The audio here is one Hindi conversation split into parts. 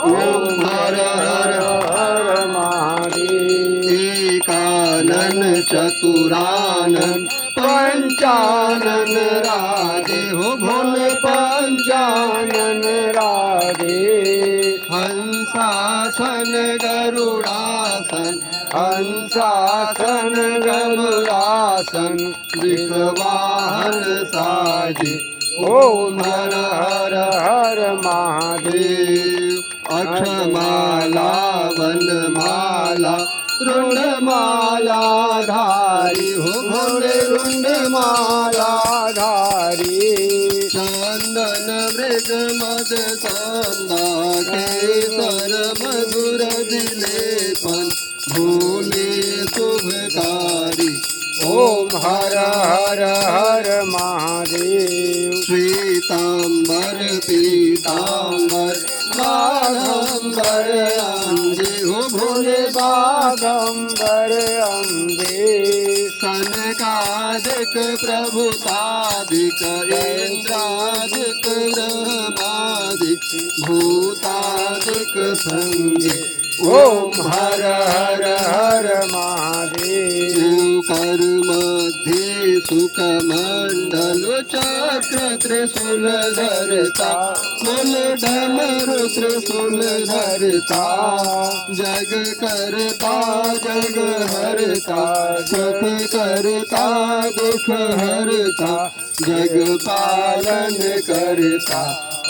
ओम हर हर हर महादेव। एकानन चतुरानन पंचानन राधे हो भोले पंचानन राधे। हंसासन गरुड़ासन हंसासन गरुड़ासन विषवाहन साजे ओम हर हर हर महादेव। अक्षमाला वनमाला रुंडमाला धारी हो भोले रुंडमाला धारी। चंदन मृग मद संदा केसर मधुर दिलेपन भोले शुभकारी ओम हर हर हर महादेव। श्वेतांबर पीतांबर बाघंबर अंजे हो भोले बागंबर अम्बे। सनकादिक प्रभुतादिक इंद्रादिक ब्रह्मादिक भूतादिक संगे ओम हर हर हर महादेव। कर मध्ये सुख मंडल चक्र त्रिशूल धरता मूल डमरू त्रिशूल धरता जग करता जग हरता सुख करता दुख हरता जग पालन करता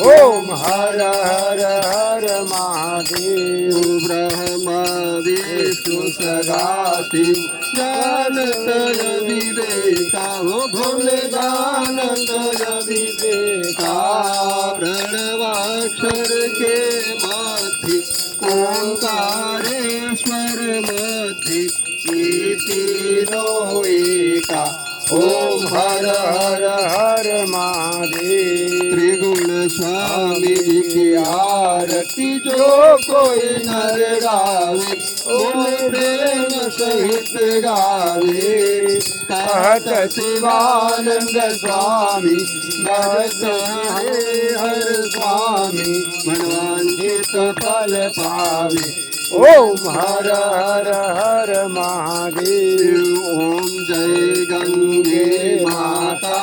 ओम हर हर हर महादेव। ब्रह्मा विष्णु सदा शिव जानत विवेका हो भोले जानत विवेका प्रणवाक्षर के मध्य ओंकारेश्वर मध्य ये तीनों एका ओम हर हर हर महादेव। त्रिगुण स्वामी जी की आरती जो कोई नर गावे बोले प्रेम सहित गावे कहत शिवानंद स्वामी कहत हे हर स्वामी मनवांछित फल पावे ओम हर हर हर महादेव। ओम जय गंगे माता